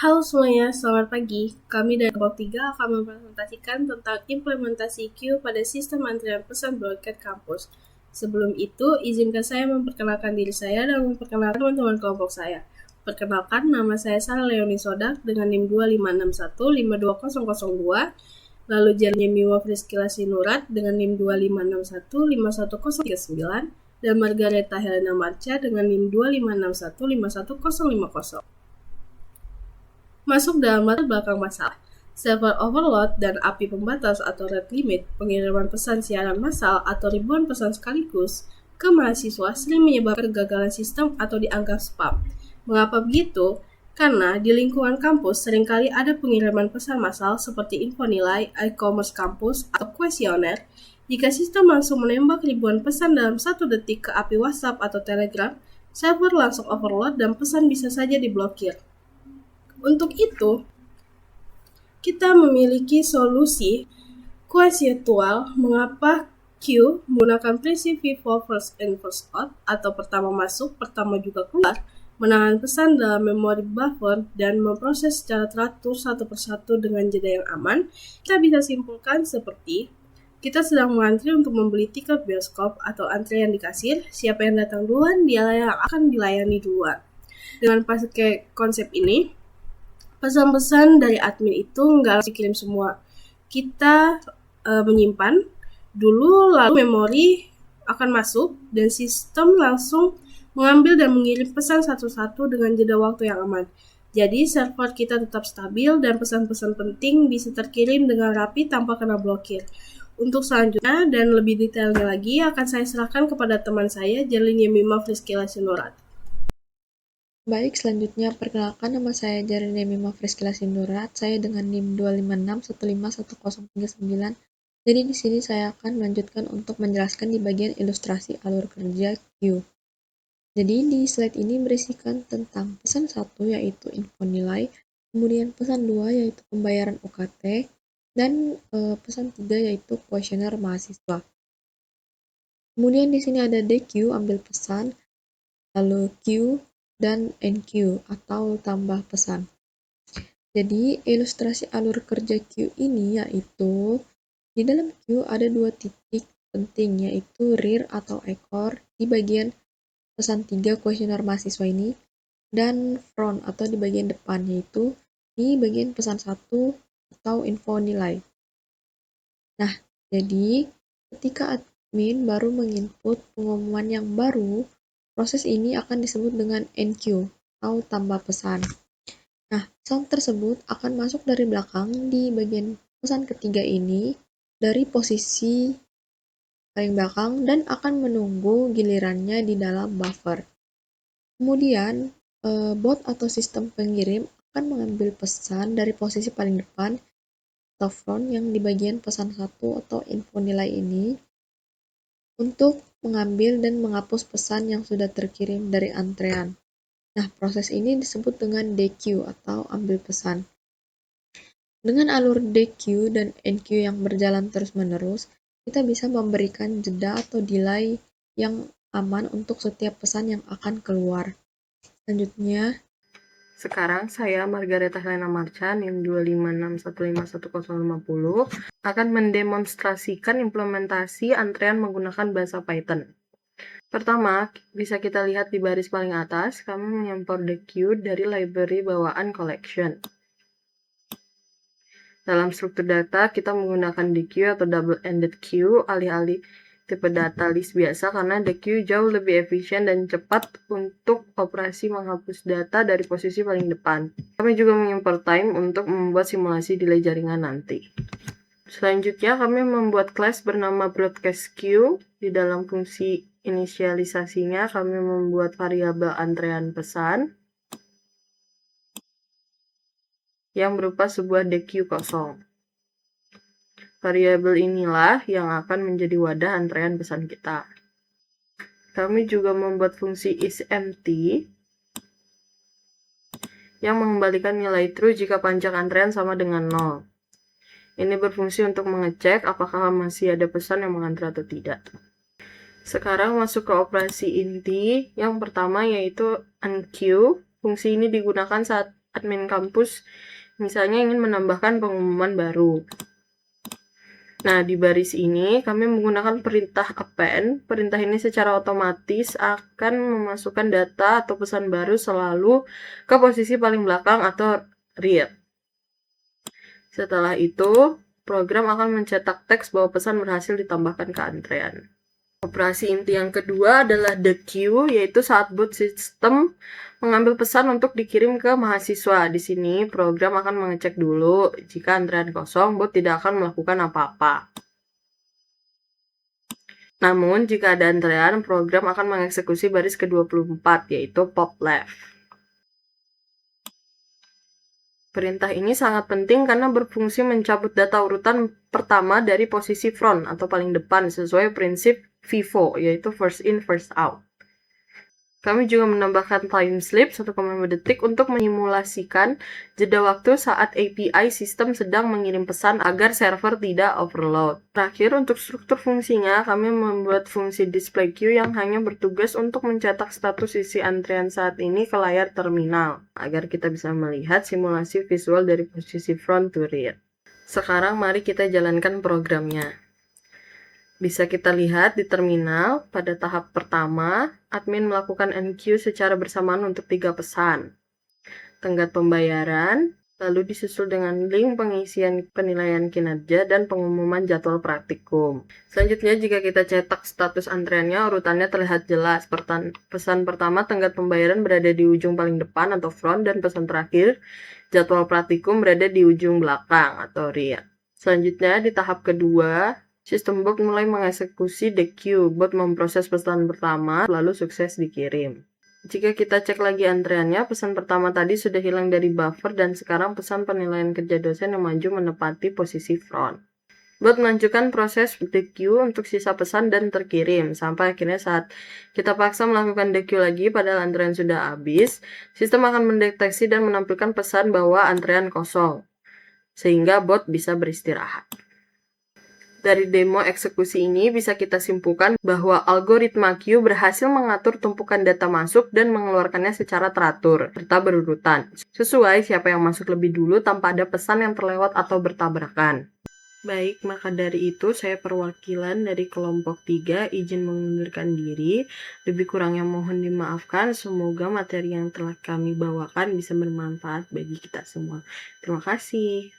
Halo semuanya, selamat pagi. Kami dari kelompok 3 akan mempresentasikan tentang implementasi queue pada sistem antrian pesan broadcast kampus. Sebelum itu, izinkan saya memperkenalkan diri saya dan memperkenalkan teman-teman kelompok saya. Perkenalkan, nama saya Sarah Leoni Sodak dengan NIM 256152002, lalu jalannya Mima Friskila Sinurat dengan NIM 256151039, dan Margareta Helena Marcha dengan NIM 256151050. Masuk dalam latar belakang masalah. Server overload dan API pembatas atau rate limit, pengiriman pesan siaran massal atau ribuan pesan sekaligus ke mahasiswa sering menyebabkan kegagalan sistem atau dianggap spam. Mengapa begitu? Karena di lingkungan kampus seringkali ada pengiriman pesan massal seperti info nilai, e-commerce kampus, atau kuesioner. Jika sistem langsung menembak ribuan pesan dalam 1 detik ke API WhatsApp atau Telegram, server langsung overload dan pesan bisa saja diblokir. Untuk itu, kita memiliki solusi konseptual mengapa queue menggunakan prinsip FIFO first in first out atau pertama masuk, pertama juga keluar, menahan pesan dalam memori buffer dan memproses secara teratur satu persatu dengan jeda yang aman. Kita bisa simpulkan seperti kita sedang mengantri untuk membeli tiket bioskop atau antrian di kasir, siapa yang datang duluan dialah yang akan dilayani duluan. Dengan pakai konsep ini, pesan-pesan dari admin itu nggak langsung dikirim semua. Kita menyimpan dulu, lalu memori akan masuk dan sistem langsung mengambil dan mengirim pesan satu-satu dengan jeda waktu yang aman. Jadi server kita tetap stabil dan pesan-pesan penting bisa terkirim dengan rapi tanpa kena blokir. Untuk selanjutnya dan lebih detailnya lagi akan saya serahkan kepada teman saya, Jalin Yemima Friskila Sinurat. Baik, selanjutnya perkenalkan, nama saya Jarine Mima Friskila Sinurat. Saya dengan NIM 256151039. Jadi di sini saya akan melanjutkan untuk menjelaskan di bagian ilustrasi alur kerja queue. Jadi di slide ini berisikan tentang pesan 1 yaitu info nilai, kemudian pesan 2 yaitu pembayaran UKT, dan pesan 3 yaitu kuesioner mahasiswa. Kemudian di sini ada DQ, ambil pesan, lalu Q, dan NQ atau tambah pesan. Jadi ilustrasi alur kerja Q ini yaitu di dalam Q ada 2 titik penting yaitu rear atau ekor di bagian pesan 3 kuesioner mahasiswa ini dan front atau di bagian depan yaitu di bagian pesan 1 atau info nilai. Nah, jadi ketika admin baru menginput pengumuman yang baru, proses ini akan disebut dengan NQ atau tambah pesan. Nah, pesan tersebut akan masuk dari belakang di bagian pesan ketiga ini dari posisi paling belakang dan akan menunggu gilirannya di dalam buffer. Kemudian, bot atau sistem pengirim akan mengambil pesan dari posisi paling depan atau front yang di bagian pesan 1 atau info nilai ini untuk mengambil dan menghapus pesan yang sudah terkirim dari antrean. Nah, proses ini disebut dengan DQ atau ambil pesan. Dengan alur DQ dan NQ yang berjalan terus-menerus, kita bisa memberikan jeda atau delay yang aman untuk setiap pesan yang akan keluar. Selanjutnya, sekarang saya, Margareta Helena Marcha, NIM 256151050, akan mendemonstrasikan implementasi antrean menggunakan bahasa Python. Pertama, bisa kita lihat di baris paling atas, kami mengimpor the queue dari library bawaan collection. Dalam struktur data, kita menggunakan the queue atau double-ended queue alih-alih tipe data list biasa karena the queue jauh lebih efisien dan cepat untuk operasi menghapus data dari posisi paling depan. Kami juga mengimpor time untuk membuat simulasi delay jaringan nanti. Selanjutnya, kami membuat kelas bernama broadcast queue. Di dalam fungsi inisialisasinya, kami membuat variabel antrean pesan yang berupa sebuah DQ kosong. Variabel inilah yang akan menjadi wadah antrean pesan kita. Kami juga membuat fungsi isEmpty yang mengembalikan nilai true jika panjang antrean sama dengan 0. Ini berfungsi untuk mengecek apakah masih ada pesan yang mengantre atau tidak. Sekarang masuk ke operasi inti. Yang pertama yaitu unqueue. Fungsi ini digunakan saat admin kampus misalnya ingin menambahkan pengumuman baru. Nah, di baris ini kami menggunakan perintah append. Perintah ini secara otomatis akan memasukkan data atau pesan baru selalu ke posisi paling belakang atau read. Setelah itu, program akan mencetak teks bahwa pesan berhasil ditambahkan ke antrean. Operasi inti yang kedua adalah the queue, yaitu saat bot sistem mengambil pesan untuk dikirim ke mahasiswa. Di sini program akan mengecek dulu jika antrean kosong, bot tidak akan melakukan apa-apa. Namun, jika ada antrean, program akan mengeksekusi baris ke-24, yaitu pop left. Perintah ini sangat penting karena berfungsi mencabut data urutan pertama dari posisi front atau paling depan sesuai prinsip FIFO, yaitu first in, first out. Kami juga menambahkan time slip 1,5 detik untuk menyimulasikan jeda waktu saat API sistem sedang mengirim pesan agar server tidak overload. Terakhir, untuk struktur fungsinya, kami membuat fungsi display queue yang hanya bertugas untuk mencetak status isi antrian saat ini ke layar terminal, agar kita bisa melihat simulasi visual dari posisi front to rear. Sekarang mari kita jalankan programnya. Bisa kita lihat di terminal, pada tahap pertama, admin melakukan enqueue secara bersamaan untuk 3 pesan. Tenggat pembayaran, lalu disusul dengan link pengisian penilaian kinerja dan pengumuman jadwal praktikum. Selanjutnya, jika kita cetak status antreannya, urutannya terlihat jelas. Pesan pertama, tenggat pembayaran berada di ujung paling depan atau front, dan pesan terakhir, jadwal praktikum berada di ujung belakang atau rear. Selanjutnya, di tahap kedua, sistem bot mulai mengeksekusi the queue. Bot memproses pesan pertama, lalu sukses dikirim. Jika kita cek lagi antreannya, pesan pertama tadi sudah hilang dari buffer dan sekarang pesan penilaian kerja dosen yang maju menepati posisi front. Bot melanjutkan proses the queue untuk sisa pesan dan terkirim, sampai akhirnya saat kita paksa melakukan the queue lagi padahal antrean sudah habis, sistem akan mendeteksi dan menampilkan pesan bahwa antrean kosong, sehingga bot bisa beristirahat. Dari demo eksekusi ini bisa kita simpulkan bahwa algoritma queue berhasil mengatur tumpukan data masuk dan mengeluarkannya secara teratur, serta berurutan, sesuai siapa yang masuk lebih dulu tanpa ada pesan yang terlewat atau bertabrakan. Baik, maka dari itu saya perwakilan dari kelompok 3 izin mengundurkan diri. Lebih kurangnya mohon dimaafkan, semoga materi yang telah kami bawakan bisa bermanfaat bagi kita semua. Terima kasih.